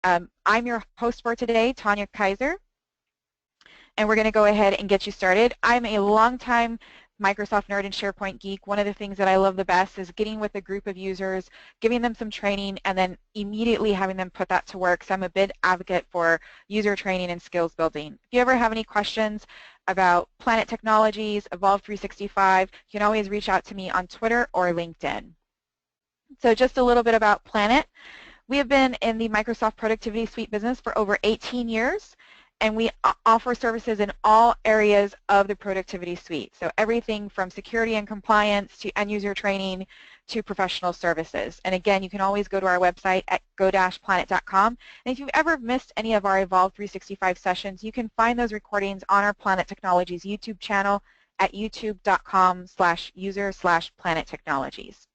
I'm your host for today, Tanya Kaiser, and we're going to go ahead and get you started. I'm a longtime Microsoft nerd and SharePoint geek. One of the things that I love the best is getting with a group of users, giving them some training, and then immediately having them put that to work. So I'm a big advocate for user training and skills building. If you ever have any questions about Planet Technologies, Evolve 365, you can always reach out to me on Twitter or LinkedIn. So just a little bit about Planet. We have been in the Microsoft Productivity Suite business for over 18 years, and we offer services in all areas of the Productivity Suite. So everything from security and compliance to end-user training to professional services. And again, you can always go to our website at go-planet.com. And if you've ever missed any of our Evolve 365 sessions, you can find those recordings on our Planet Technologies YouTube channel at youtube.com/user/Planet Technologies.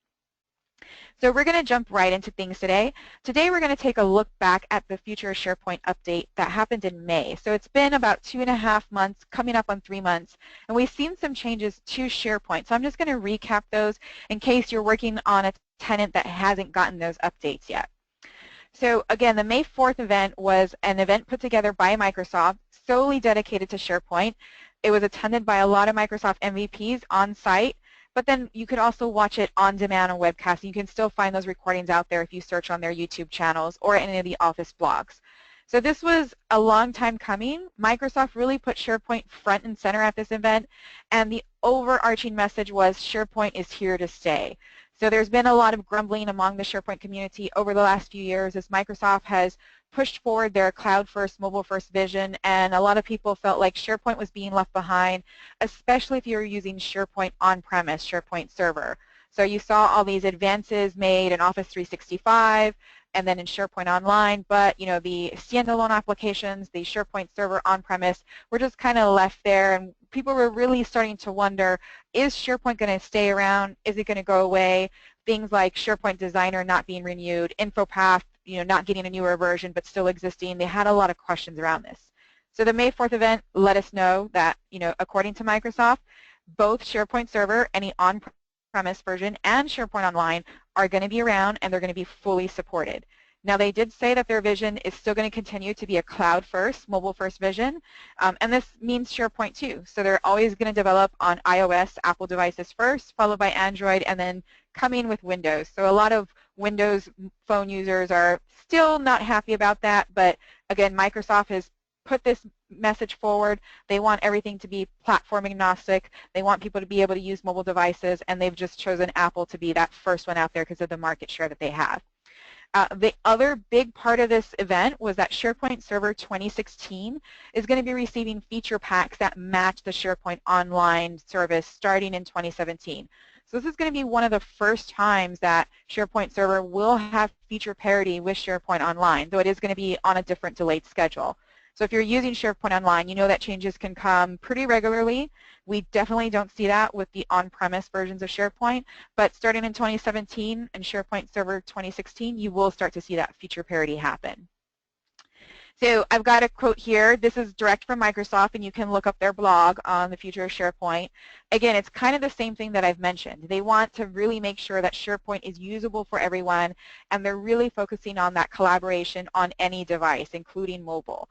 So we're going to jump right into things today. Today we're going to take a look back at the Future of SharePoint update that happened in May. So it's been about 2.5 months, coming up on 3 months, and we've seen some changes to SharePoint. So I'm just going to recap those in case you're working on a tenant that hasn't gotten those updates yet. So again, the May 4th event was an event put together by Microsoft solely dedicated to SharePoint. It was attended by a lot of Microsoft MVPs on site. But then you could also watch it on demand on webcast. You can still find those recordings out there if you search on their YouTube channels or any of the Office blogs. So this was a long time coming. Microsoft really put SharePoint front and center at this event, and the overarching message was SharePoint is here to stay. So there's been a lot of grumbling among the SharePoint community over the last few years as Microsoft has pushed forward their cloud-first, mobile-first vision, and a lot of people felt like SharePoint was being left behind, especially if you were using SharePoint on-premise, SharePoint Server. So you saw all these advances made in Office 365 and then in SharePoint Online, but the standalone applications, the SharePoint Server on-premise, were just kind of left there, and people were really starting to wonder, is SharePoint going to stay around? Is it going to go away? Things like SharePoint Designer not being renewed, InfoPath, not getting a newer version but still existing. They had a lot of questions around this. So the May 4th event let us know that, according to Microsoft, both SharePoint Server, any on-premise version, and SharePoint Online are going to be around and they're going to be fully supported. Now, they did say that their vision is still going to continue to be a cloud-first, mobile-first vision, and this means SharePoint too. So they're always going to develop on iOS, Apple devices first, followed by Android, and then coming with Windows. So a lot of Windows phone users are still not happy about that, but again, Microsoft has put this message forward. They want everything to be platform agnostic. They want people to be able to use mobile devices, and they've just chosen Apple to be that first one out there because of the market share that they have. The other big part of this event was that SharePoint Server 2016 is going to be receiving feature packs that match the SharePoint Online service starting in 2017. So this is going to be one of the first times that SharePoint Server will have feature parity with SharePoint Online, though it is going to be on a different delayed schedule. So if you're using SharePoint Online, you know that changes can come pretty regularly. We definitely don't see that with the on-premise versions of SharePoint, but starting in 2017 and SharePoint Server 2016, you will start to see that feature parity happen. So I've got a quote here. This is direct from Microsoft, and you can look up their blog on the Future of SharePoint. Again, it's kind of the same thing that I've mentioned. They want to really make sure that SharePoint is usable for everyone, and they're really focusing on that collaboration on any device, including mobile.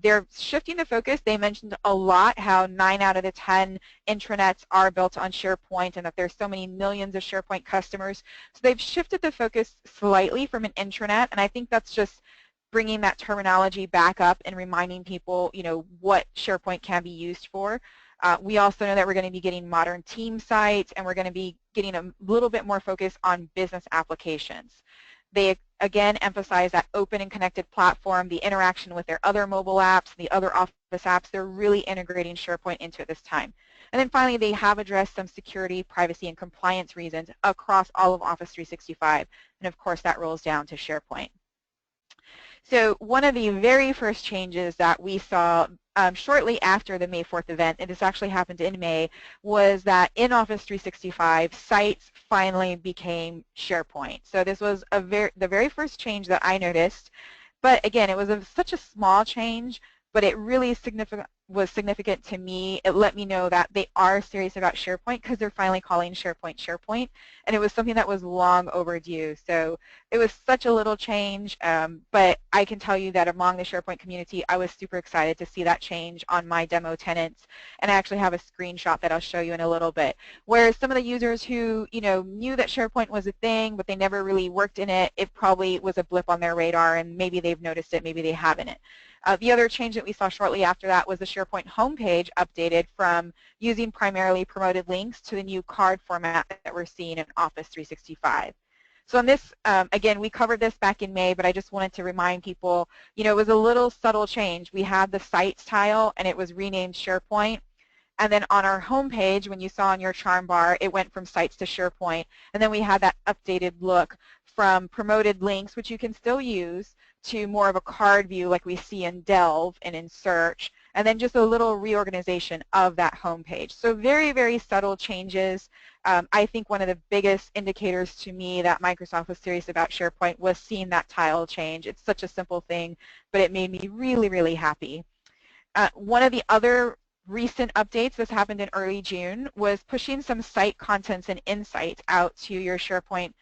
They're shifting the focus. They mentioned a lot how 9 out of the 10 intranets are built on SharePoint and that there's so many millions of SharePoint customers. So they've shifted the focus slightly from an intranet, and I think that's just bringing that terminology back up and reminding people, what SharePoint can be used for. We also know that we're going to be getting modern team sites, and we're going to be getting a little bit more focus on business applications. They, again, emphasize that open and connected platform, the interaction with their other mobile apps, the other Office apps. They're really integrating SharePoint into it this time. And then finally, they have addressed some security, privacy, and compliance reasons across all of Office 365. And of course, that rolls down to SharePoint. So one of the very first changes that we saw shortly after the May 4th event, and this actually happened in May, was that in Office 365, sites finally became SharePoint. So this was the very first change that I noticed. But again, it was such a small change, but it really was significant to me. It let me know that they are serious about SharePoint because they're finally calling SharePoint SharePoint, and it was something that was long overdue. So it was such a little change, but I can tell you that among the SharePoint community, I was super excited to see that change on my demo tenants, and I actually have a screenshot that I'll show you in a little bit. Whereas some of the users who, knew that SharePoint was a thing, but they never really worked in it, it probably was a blip on their radar, and maybe they've noticed it, maybe they haven't. The other change that we saw shortly after that was the SharePoint homepage updated from using primarily promoted links to the new card format that we're seeing in Office 365. So on this, again, we covered this back in May, but I just wanted to remind people, it was a little subtle change. We had the Sites tile, and it was renamed SharePoint. And then on our homepage, when you saw on your charm bar, it went from Sites to SharePoint. And then we had that updated look from promoted links, which you can still use, to more of a card view like we see in Delve and in Search, and then just a little reorganization of that homepage. So very, very subtle changes. I think one of the biggest indicators to me that Microsoft was serious about SharePoint was seeing that tile change. It's such a simple thing, but it made me really, really happy. One of the other recent updates, this happened in early June, was pushing some site contents and insights out to your SharePoint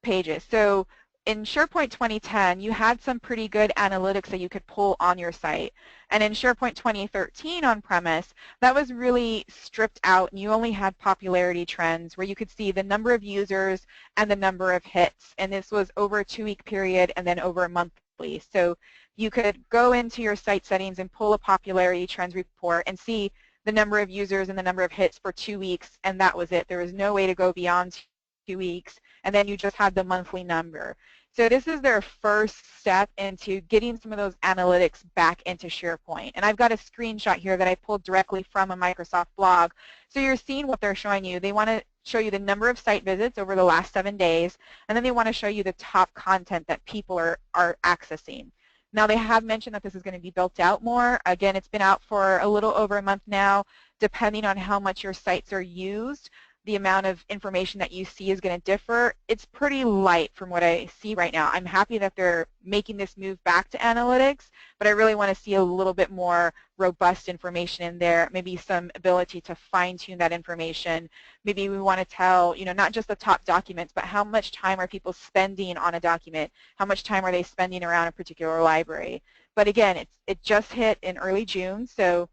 pages. So in SharePoint 2010, you had some pretty good analytics that you could pull on your site. And in SharePoint 2013 on-premise, that was really stripped out, and you only had popularity trends where you could see the number of users and the number of hits. And this was over a 2-week period and then over a monthly. So you could go into your site settings and pull a popularity trends report and see the number of users and the number of hits for 2 weeks, and that was it. There was no way to go beyond 2 weeks, and then you just had the monthly number. So this is their first step into getting some of those analytics back into SharePoint. And I've got a screenshot here that I pulled directly from a Microsoft blog. So you're seeing what they're showing you. They want to show you the number of site visits over the last 7 days, and then they want to show you the top content that people are accessing. Now, they have mentioned that this is going to be built out more. Again, it's been out for a little over a month now. Depending on how much your sites are used, the amount of information that you see is going to differ. It's pretty light from what I see right now. I'm happy that they're making this move back to analytics, but I really want to see a little bit more robust information in there, maybe some ability to fine-tune that information. Maybe we want to tell, not just the top documents, but how much time are people spending on a document? How much time are they spending around a particular library? But again, it just hit in early June, so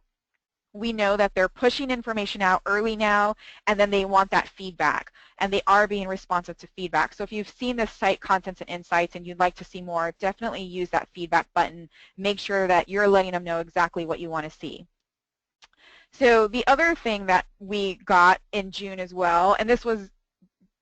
we know that they're pushing information out early now, and then they want that feedback, and they are being responsive to feedback. So if you've seen the site contents and insights and you'd like to see more, definitely use that feedback button. Make sure that you're letting them know exactly what you want to see. So the other thing that we got in June as well, and this was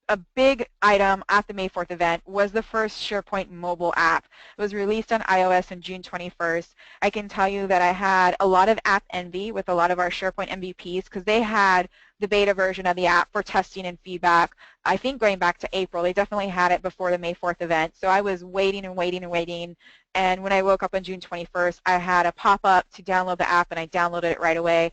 a big item at the May 4th event, was the first SharePoint mobile app. It was released on iOS on June 21st. I can tell you that I had a lot of app envy with a lot of our SharePoint MVPs because they had the beta version of the app for testing and feedback. I think going back to April, they definitely had it before the May 4th event. So I was waiting and waiting and waiting. And when I woke up on June 21st, I had a pop-up to download the app, and I downloaded it right away.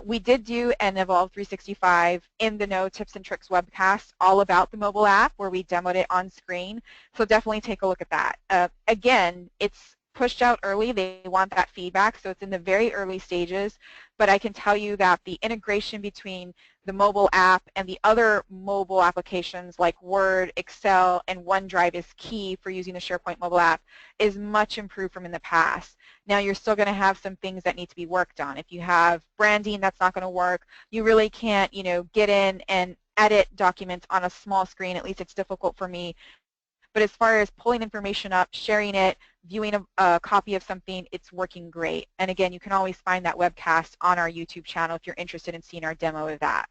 We did do an Evolve 365 in the Know Tips and Tricks webcast all about the mobile app where we demoed it on screen. So definitely take a look at that. Again, it's pushed out early. They want that feedback, so it's in the very early stages. But I can tell you that the integration between the mobile app and the other mobile applications like Word, Excel, and OneDrive is key for using the SharePoint mobile app, is much improved from in the past. Now, you're still going to have some things that need to be worked on. If you have branding, that's not going to work. You really can't, get in and edit documents on a small screen. At least it's difficult for me. But as far as pulling information up, sharing it, viewing a copy of something, it's working great. And again, you can always find that webcast on our YouTube channel if you're interested in seeing our demo of that.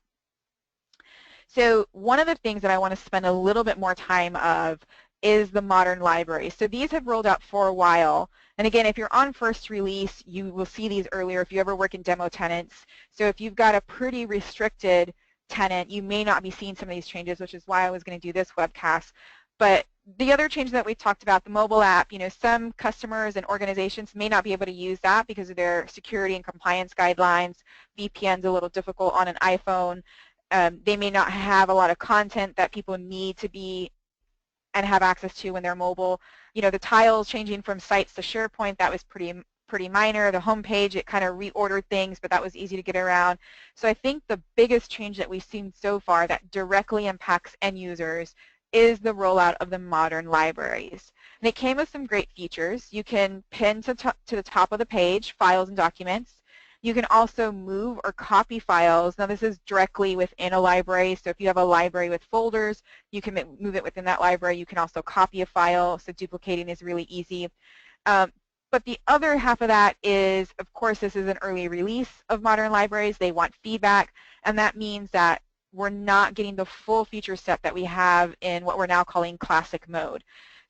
So one of the things that I want to spend a little bit more time of is the modern library. So these have rolled out for a while. And again, if you're on first release, you will see these earlier if you ever work in demo tenants. So if you've got a pretty restricted tenant, you may not be seeing some of these changes, which is why I was going to do this webcast. But the other change that we talked about, the mobile app, some customers and organizations may not be able to use that because of their security and compliance guidelines. VPN's a little difficult on an iPhone. They may not have a lot of content that people need to be and have access to when they're mobile. The tiles changing from sites to SharePoint, that was pretty pretty minor. The home page, it kind of reordered things, but that was easy to get around. So I think the biggest change that we've seen so far that directly impacts end users is the rollout of the modern libraries. And it came with some great features. You can pin to the top of the page files and documents. You can also move or copy files. Now this is directly within a library, so if you have a library with folders, you can move it within that library. You can also copy a file, so duplicating is really easy. But the other half of that is, of course, this is an early release of modern libraries. They want feedback, and that means that we're not getting the full feature set that we have in what we're now calling classic mode.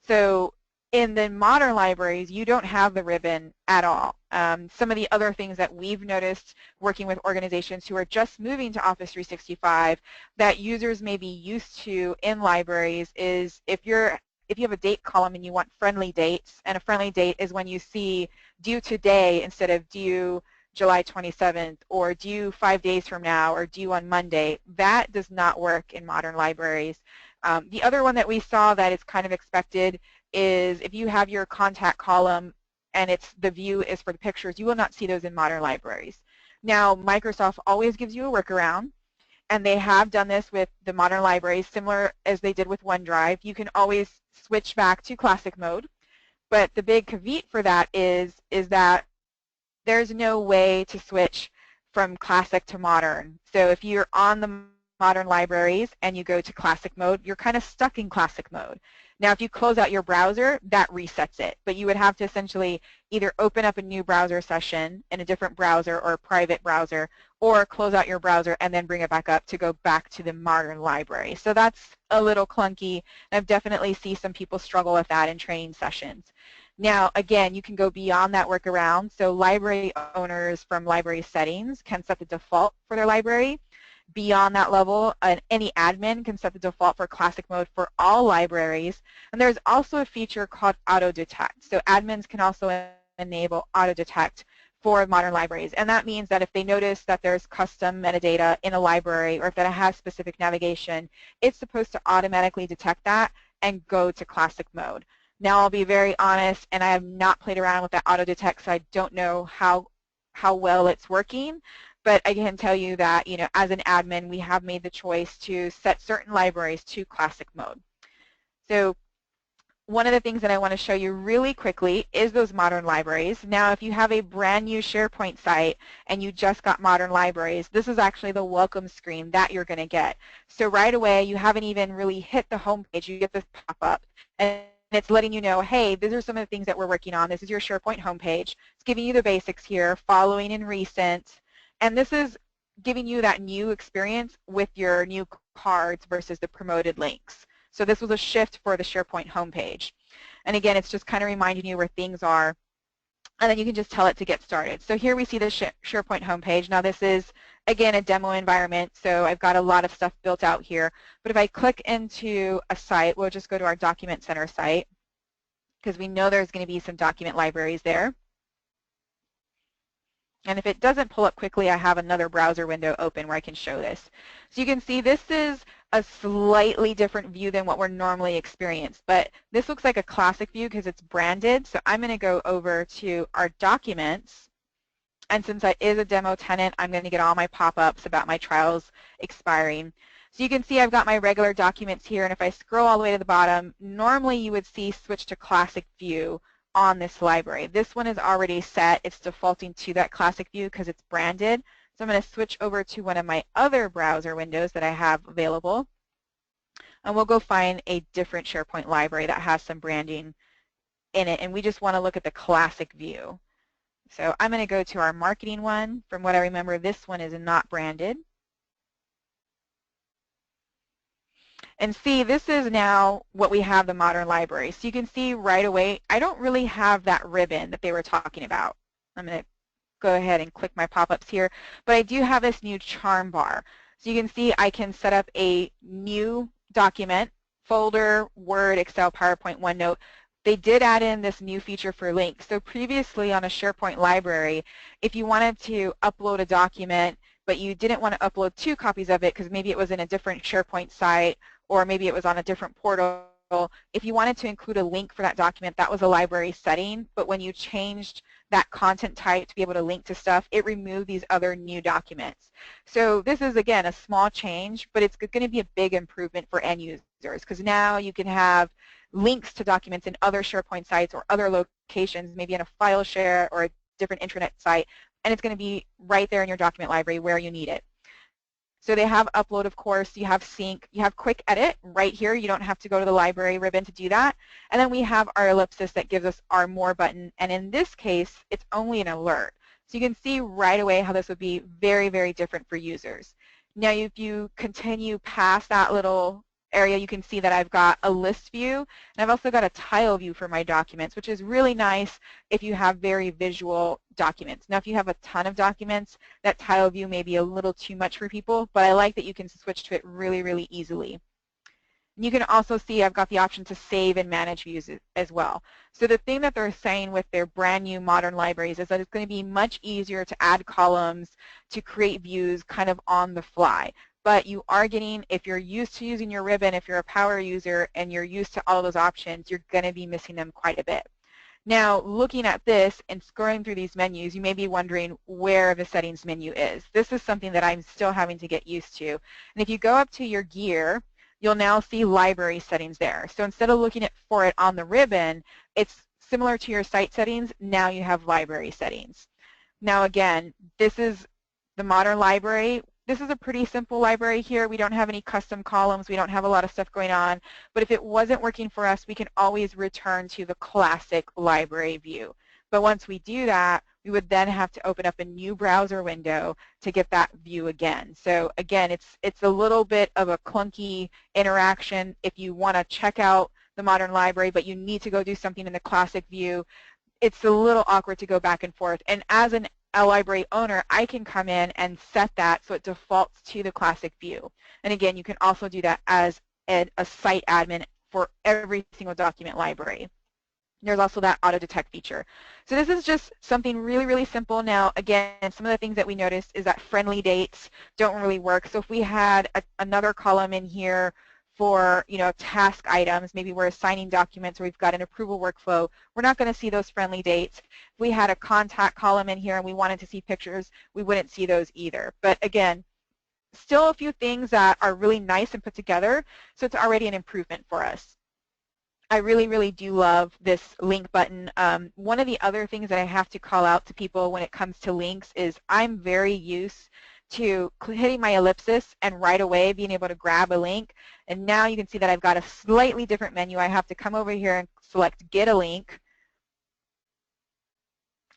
So in the modern libraries, you don't have the ribbon at all. Some of the other things that we've noticed working with organizations who are just moving to Office 365 that users may be used to in libraries is if you have a date column and you want friendly dates, and a friendly date is when you see due today instead of due July 27th, or due 5 days from now, or due on Monday, that does not work in modern libraries. The other one that we saw that is kind of expected is if you have your contact column and the view is for the pictures, you will not see those in modern libraries. Now, Microsoft always gives you a workaround, and they have done this with the modern libraries, similar as they did with OneDrive. You can always switch back to classic mode, but the big caveat for that is that there's no way to switch from classic to modern. So if you're on the modern libraries and you go to classic mode, you're kind of stuck in classic mode. Now, if you close out your browser, that resets it, but you would have to essentially either open up a new browser session in a different browser or a private browser, or close out your browser and then bring it back up to go back to the modern library. So that's a little clunky. I've definitely seen some people struggle with that in training sessions. Now, again, you can go beyond that workaround. So library owners from library settings can set the default for their library. Beyond that level, any admin can set the default for classic mode for all libraries. And there's also a feature called auto detect. So admins can also enable auto detect for modern libraries. And that means that if they notice that there's custom metadata in a library, or if it has specific navigation, it's supposed to automatically detect that and go to classic mode. Now, I'll be very honest, and I have not played around with that auto detect, so I don't know how well it's working. But I can tell you that, as an admin, we have made the choice to set certain libraries to classic mode. So one of the things that I want to show you really quickly is those modern libraries. Now, if you have a brand new SharePoint site and you just got modern libraries, this is actually the welcome screen that you're going to get. So right away, you haven't even really hit the home page. You get this pop-up, and it's letting you know, hey, these are some of the things that we're working on. This is your SharePoint homepage. It's giving you the basics here, following in recent. And this is giving you that new experience with your new cards versus the promoted links. So this was a shift for the SharePoint homepage. And again, it's just kind of reminding you where things are. And then you can just tell it to get started. So here we see the SharePoint homepage. Now this is, again, a demo environment, so I've got a lot of stuff built out here. But if I click into a site, we'll just go to our Document Center site, because we know there's going to be some document libraries there. And if it doesn't pull up quickly, I have another browser window open where I can show this. So you can see this is a slightly different view than what we're normally experienced. But this looks like a classic view because it's branded. So I'm going to go over to our documents. And since I is a demo tenant, I'm going to get all my pop-ups about my trials expiring. So you can see I've got my regular documents here. And if I scroll all the way to the bottom, normally you would see switch to classic view on this library. This one is already set. It's defaulting to that classic view because it's branded. So I'm going to switch over to one of my other browser windows that I have available. And we'll go find a different SharePoint library that has some branding in it. And we just want to look at the classic view. So I'm going to go to our marketing one. From what I remember, this one is not branded. And see, this is now what we have the modern library. So you can see right away, I don't really have that ribbon that they were talking about. I'm going to go ahead and click my pop-ups here. But I do have this new charm bar. So you can see I can set up a new document, folder, Word, Excel, PowerPoint, OneNote. They did add in this new feature for links. So previously on a SharePoint library, if you wanted to upload a document, but you didn't want to upload 2 copies of it because maybe it was in a different SharePoint site, or maybe it was on a different portal, if you wanted to include a link for that document, that was a library setting, but when you changed that content type to be able to link to stuff, it removed these other new documents. So this is, again, a small change, but it's going to be a big improvement for end users because now you can have links to documents in other SharePoint sites or other locations, maybe in a file share or a different intranet site, and it's going to be right there in your document library where you need it. So they have upload, of course, you have sync, you have quick edit right here. You don't have to go to the library ribbon to do that. And then we have our ellipsis that gives us our more button. And in this case, it's only an alert. So you can see right away how this would be very, very different for users. Now, if you continue past that little area, you can see that I've got a list view, and I've also got a tile view for my documents, which is really nice if you have very visual documents. Now, if you have a ton of documents, that tile view may be a little too much for people, but I like that you can switch to it really, really easily. You can also see I've got the option to save and manage views as well. So the thing that they're saying with their brand new modern libraries is that it's going to be much easier to add columns, to create views kind of on the fly. But you are getting, if you're used to using your ribbon, if you're a power user and you're used to all those options, you're going to be missing them quite a bit. Now, looking at this and scrolling through these menus, you may be wondering where the settings menu is. This is something that I'm still having to get used to. And if you go up to your gear, you'll now see library settings there. So instead of looking for it on the ribbon, it's similar to your site settings. Now you have library settings. Now again, this is the modern library. This is a pretty simple library here. We don't have any custom columns. We don't have a lot of stuff going on. But if it wasn't working for us, we can always return to the classic library view. But once we do that, we would then have to open up a new browser window to get that view again. So again, it's a little bit of a clunky interaction if you want to check out the modern library, but you need to go do something in the classic view. It's a little awkward to go back and forth. And as a library owner, I can come in and set that so it defaults to the classic view. And again, you can also do that as a site admin for every single document library. There's also that auto detect feature. So this is just something really, really simple. Now, again, some of the things that we noticed is that friendly dates don't really work. So if we had another column in here for, task items, maybe we're assigning documents or we've got an approval workflow, we're not going to see those friendly dates. If we had a contact column in here and we wanted to see pictures, we wouldn't see those either. But again, still a few things that are really nice and put together, so it's already an improvement for us. I really, really do love this link button. One of the other things that I have to call out to people when it comes to links is I'm very used to hitting my ellipsis and right away being able to grab a link. And now you can see that I've got a slightly different menu. I have to come over here and select Get a Link.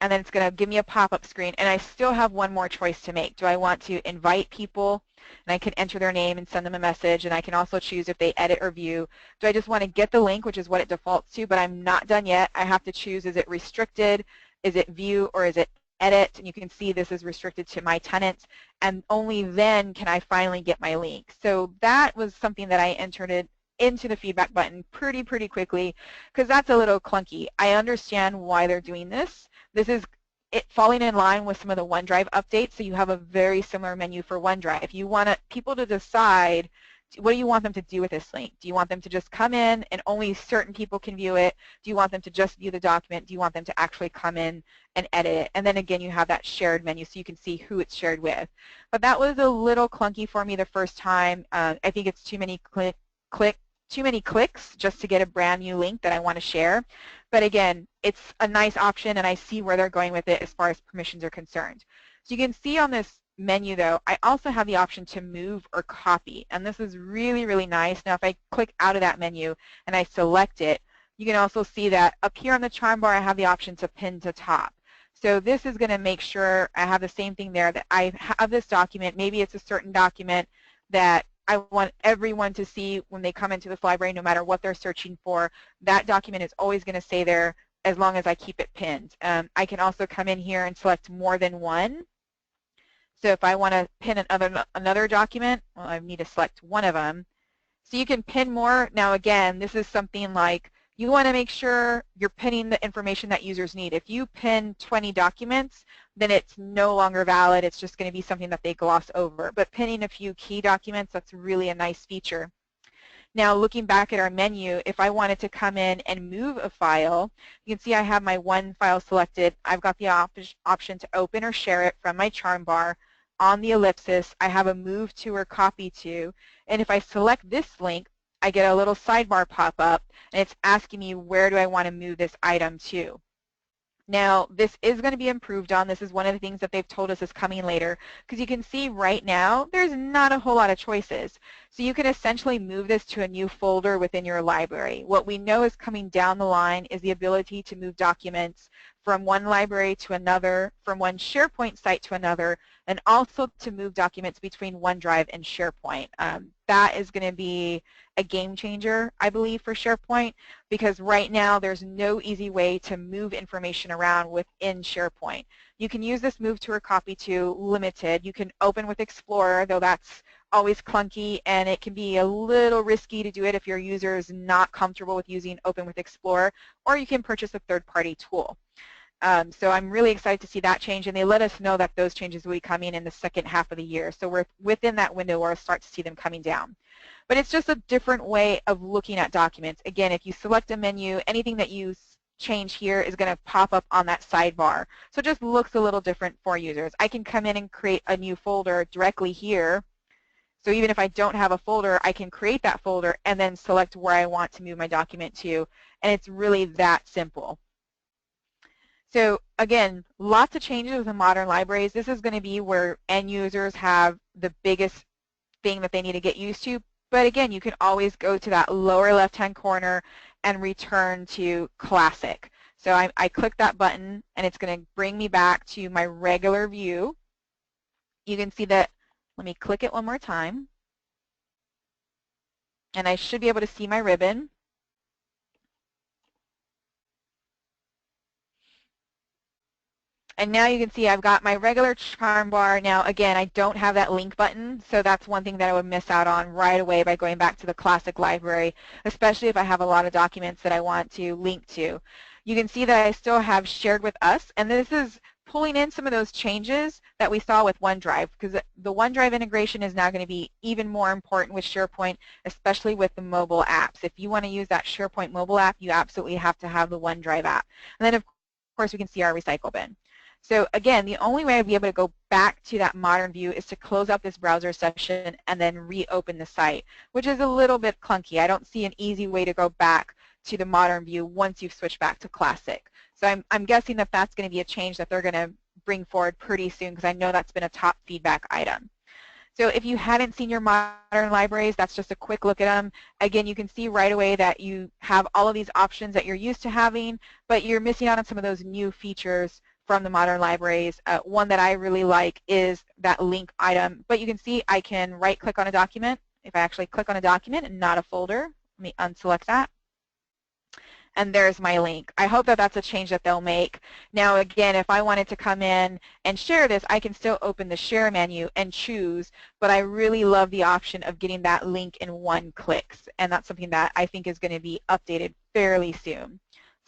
And then it's going to give me a pop-up screen. And I still have one more choice to make. Do I want to invite people? And I can enter their name and send them a message. And I can also choose if they edit or view. Do I just want to get the link, which is what it defaults to, but I'm not done yet. I have to choose, is it restricted, is it view, or is it edit? And you can see this is restricted to my tenants. And only then can I finally get my link. So that was something that I entered it into the feedback button pretty quickly, because that's a little clunky. I understand why they're doing this. This is it falling in line with some of the OneDrive updates, so you have a very similar menu for OneDrive. You want people to decide, what do you want them to do with this link? Do you want them to just come in and only certain people can view it? Do you want them to just view the document? Do you want them to actually come in and edit it? And then again, you have that shared menu so you can see who it's shared with. But that was a little clunky for me the first time. I think it's too many clicks just to get a brand new link that I want to share. But again, it's a nice option, and I see where they're going with it as far as permissions are concerned. So you can see on this menu, though, I also have the option to move or copy, and this is really, really nice. Now, if I click out of that menu and I select it, you can also see that up here on the charm bar, I have the option to pin to top. So this is going to make sure I have the same thing there, that I have this document. Maybe it's a certain document that I want everyone to see when they come into this library, no matter what they're searching for. That document is always going to stay there as long as I keep it pinned. I can also come in here and select more than one. So if I want to pin another document, well, I need to select one of them. So you can pin more. Now again, this is something like you want to make sure you're pinning the information that users need. If you pin 20 documents, then it's no longer valid. It's just going to be something that they gloss over. But pinning a few key documents, that's really a nice feature. Now looking back at our menu, if I wanted to come in and move a file, you can see I have my one file selected. I've got the option to open or share it from my charm bar. On the ellipsis, I have a move to or copy to, and if I select this link, I get a little sidebar pop up, and it's asking me where do I want to move this item to. Now, this is going to be improved on. This is one of the things that they've told us is coming later, because you can see right now there's not a whole lot of choices. So you can essentially move this to a new folder within your library. What we know is coming down the line is the ability to move documents from one library to another, from one SharePoint site to another, and also to move documents between OneDrive and SharePoint. That is going to be a game changer, I believe, for SharePoint, because right now there's no easy way to move information around within SharePoint. You can use this move to or copy to limited. You can open with Explorer, though that's always clunky, and it can be a little risky to do it if your user is not comfortable with using Open with Explorer, or you can purchase a third-party tool. So I'm really excited to see that change, and they let us know that those changes will be coming in the second half of the year. So we're within that window where we'll start to see them coming down. But it's just a different way of looking at documents. Again, if you select a menu, anything that you change here is going to pop up on that sidebar. So it just looks a little different for users. I can come in and create a new folder directly here. So even if I don't have a folder, I can create that folder and then select where I want to move my document to. And it's really that simple. So again, lots of changes with the modern libraries. This is going to be where end users have the biggest thing that they need to get used to. But again, you can always go to that lower left-hand corner and return to Classic. So I click that button, and it's going to bring me back to my regular view. You can see that. Let me click it one more time. And I should be able to see my ribbon. And now you can see I've got my regular charm bar. Now, again, I don't have that link button, so that's one thing that I would miss out on right away by going back to the classic library, especially if I have a lot of documents that I want to link to. You can see that I still have shared with us, and this is pulling in some of those changes that we saw with OneDrive, because the OneDrive integration is now going to be even more important with SharePoint, especially with the mobile apps. If you want to use that SharePoint mobile app, you absolutely have to have the OneDrive app. And then, of course, we can see our recycle bin. So again, the only way I'd be able to go back to that modern view is to close out this browser session and then reopen the site, which is a little bit clunky. I don't see an easy way to go back to the modern view once you've switched back to Classic. So I'm guessing that that's going to be a change that they're going to bring forward pretty soon, because I know that's been a top feedback item. So if you hadn't seen your modern libraries, that's just a quick look at them. Again, you can see right away that you have all of these options that you're used to having, but you're missing out on some of those new features from the modern libraries. One that I really like is that link item. But you can see I can right-click on a document. If I actually click on a document and not a folder, let me unselect that. And there's my link. I hope that that's a change that they'll make. Now, again, if I wanted to come in and share this, I can still open the Share menu and choose, but I really love the option of getting that link in one click, and that's something that I think is going to be updated fairly soon.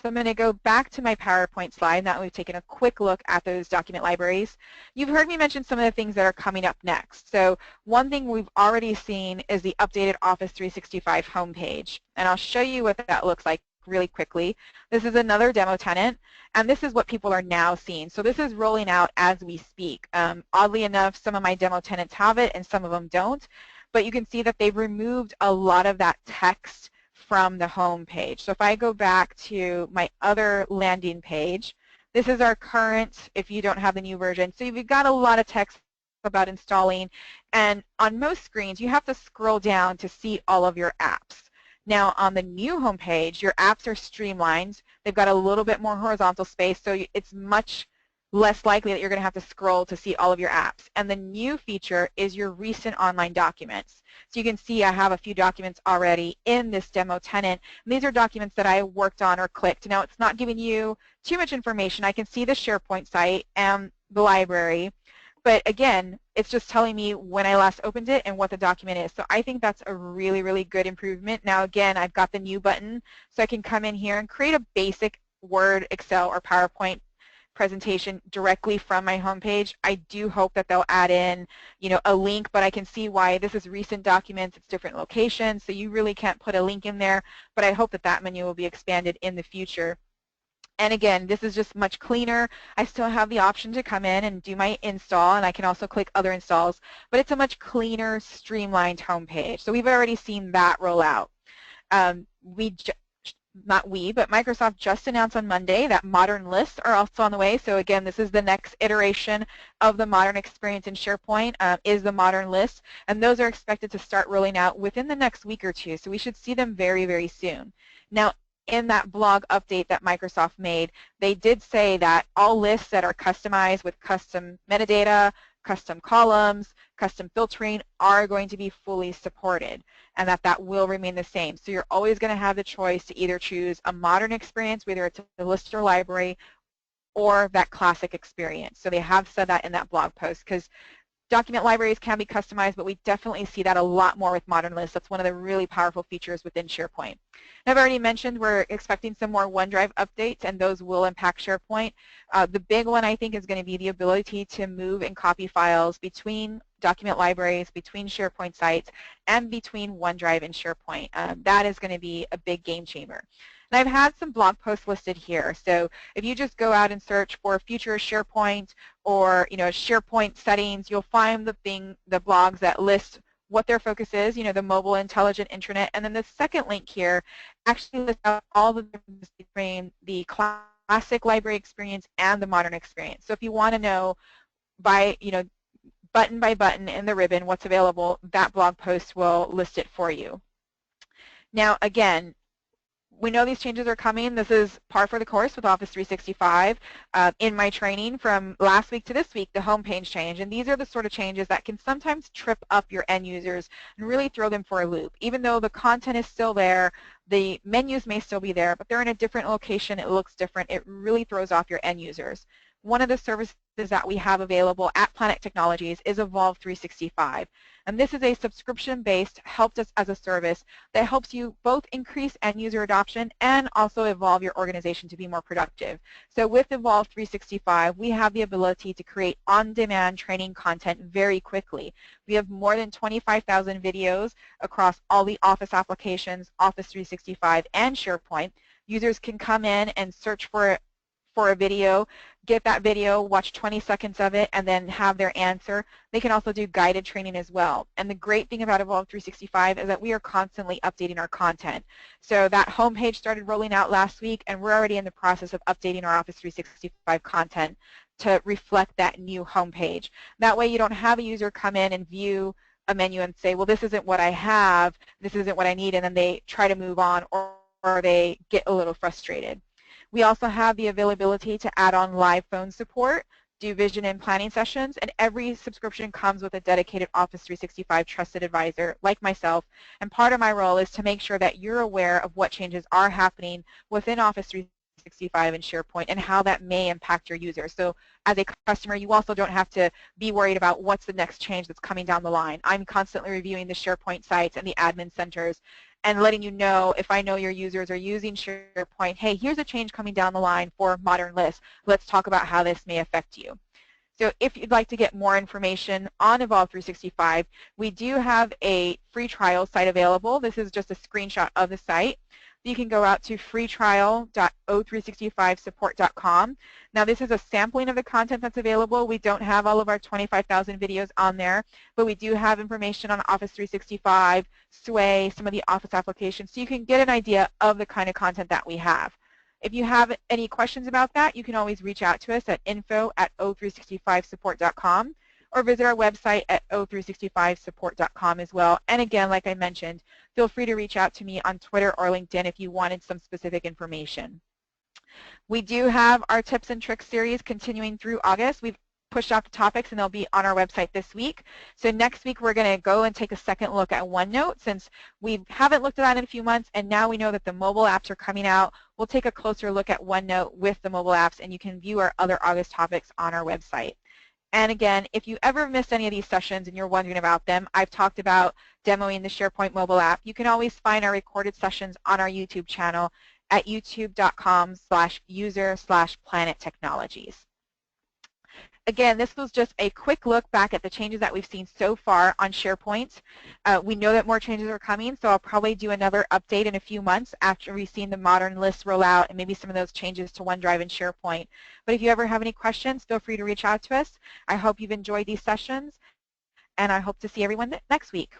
So I'm going to go back to my PowerPoint slide now that we've taken a quick look at those document libraries. You've heard me mention some of the things that are coming up next. So one thing we've already seen is the updated Office 365 homepage, and I'll show you what that looks like really quickly. This is another demo tenant, and this is what people are now seeing. So this is rolling out as we speak. Oddly enough, some of my demo tenants have it and some of them don't, but you can see that they've removed a lot of that text from the home page. So if I go back to my other landing page, this is our current, if you don't have the new version. So you've got a lot of text about installing, and on most screens you have to scroll down to see all of your apps. Now on the new home page, your apps are streamlined. They've got a little bit more horizontal space, so it's much less likely that you're going to have to scroll to see all of your apps. And the new feature is your recent online documents. So you can see I have a few documents already in this demo tenant. And these are documents that I worked on or clicked. Now it's not giving you too much information. I can see the SharePoint site and the library. But again, it's just telling me when I last opened it and what the document is. So I think that's a really, really good improvement. Now again, I've got the new button, so I can come in here and create a basic Word, Excel, or PowerPoint presentation directly from my homepage. I do hope that they'll add in, a link, but I can see why this is recent documents, it's different locations, so you really can't put a link in there, but I hope that that menu will be expanded in the future. And again, this is just much cleaner. I still have the option to come in and do my install, and I can also click other installs, but it's a much cleaner, streamlined homepage. So we've already seen that roll out. But Microsoft just announced on Monday that modern lists are also on the way. So again, this is the next iteration of the modern experience in SharePoint, is the modern list, and those are expected to start rolling out within the next week or two. So we should see them very, very soon. Now, in that blog update that Microsoft made, they did say that all lists that are customized with custom metadata, custom columns, custom filtering are going to be fully supported, and that will remain the same. So you're always going to have the choice to either choose a modern experience, whether it's a list or library, or that classic experience. So they have said that in that blog post, because document libraries can be customized, but we definitely see that a lot more with modern lists. That's one of the really powerful features within SharePoint. I've already mentioned we're expecting some more OneDrive updates, and those will impact SharePoint. The big one, I think, is going to be the ability to move and copy files between document libraries, between SharePoint sites, and between OneDrive and SharePoint. That is going to be a big game changer. And I've had some blog posts listed here. So if you just go out and search for Future of SharePoint or SharePoint settings, you'll find the blogs that list what their focus is, the mobile intelligent intranet. And then the second link here actually lists out all the differences between the classic library experience and the modern experience. So if you want to know by button by button in the ribbon what's available, that blog post will list it for you. Now again, we know these changes are coming. This is par for the course with Office 365. In my training from last week to this week, the homepage change, and these are the sort of changes that can sometimes trip up your end users and really throw them for a loop. Even though the content is still there, the menus may still be there, but they're in a different location, it looks different, it really throws off your end users. One of the services that we have available at Planet Technologies is Evolve 365. And this is a subscription-based help desk as a service that helps you both increase end user adoption and also evolve your organization to be more productive. So with Evolve 365, we have the ability to create on-demand training content very quickly. We have more than 25,000 videos across all the Office applications, Office 365, and SharePoint. Users can come in and search for a video, get that video, watch 20 seconds of it, and then have their answer. They can also do guided training as well. And the great thing about Evolve 365 is that we are constantly updating our content. So that homepage started rolling out last week, and we're already in the process of updating our Office 365 content to reflect that new homepage. That way you don't have a user come in and view a menu and say, well, this isn't what I have, this isn't what I need, and then they try to move on or they get a little frustrated. We also have the availability to add on live phone support, do vision and planning sessions, and every subscription comes with a dedicated Office 365 trusted advisor like myself. And part of my role is to make sure that you're aware of what changes are happening within Office 365 and SharePoint and how that may impact your users. So as a customer, you also don't have to be worried about what's the next change that's coming down the line. I'm constantly reviewing the SharePoint sites and the admin centers and letting you know if I know your users are using SharePoint, hey, here's a change coming down the line for modern lists. Let's talk about how this may affect you. So if you'd like to get more information on Evolve 365, we do have a free trial site available. This is just a screenshot of the site. You can go out to freetrial.o365support.com. Now this is a sampling of the content that's available. We don't have all of our 25,000 videos on there, but we do have information on Office 365, Sway, some of the Office applications, so you can get an idea of the kind of content that we have. If you have any questions about that, you can always reach out to us at info@o365support.com or visit our website at o365support.com as well. And again, like I mentioned, feel free to reach out to me on Twitter or LinkedIn if you wanted some specific information. We do have our tips and tricks series continuing through August. We've pushed out the topics and they'll be on our website this week. So next week we're going to go and take a second look at OneNote since we haven't looked at that in a few months and now we know that the mobile apps are coming out. We'll take a closer look at OneNote with the mobile apps and you can view our other August topics on our website. And again, if you ever missed any of these sessions and you're wondering about them, I've talked about demoing the SharePoint mobile app. You can always find our recorded sessions on our YouTube channel at youtube.com/user/planettechnologies. Again, this was just a quick look back at the changes that we've seen so far on SharePoint. We know that more changes are coming, so I'll probably do another update in a few months after we've seen the modern list roll out and maybe some of those changes to OneDrive and SharePoint. But if you ever have any questions, feel free to reach out to us. I hope you've enjoyed these sessions, and I hope to see everyone next week.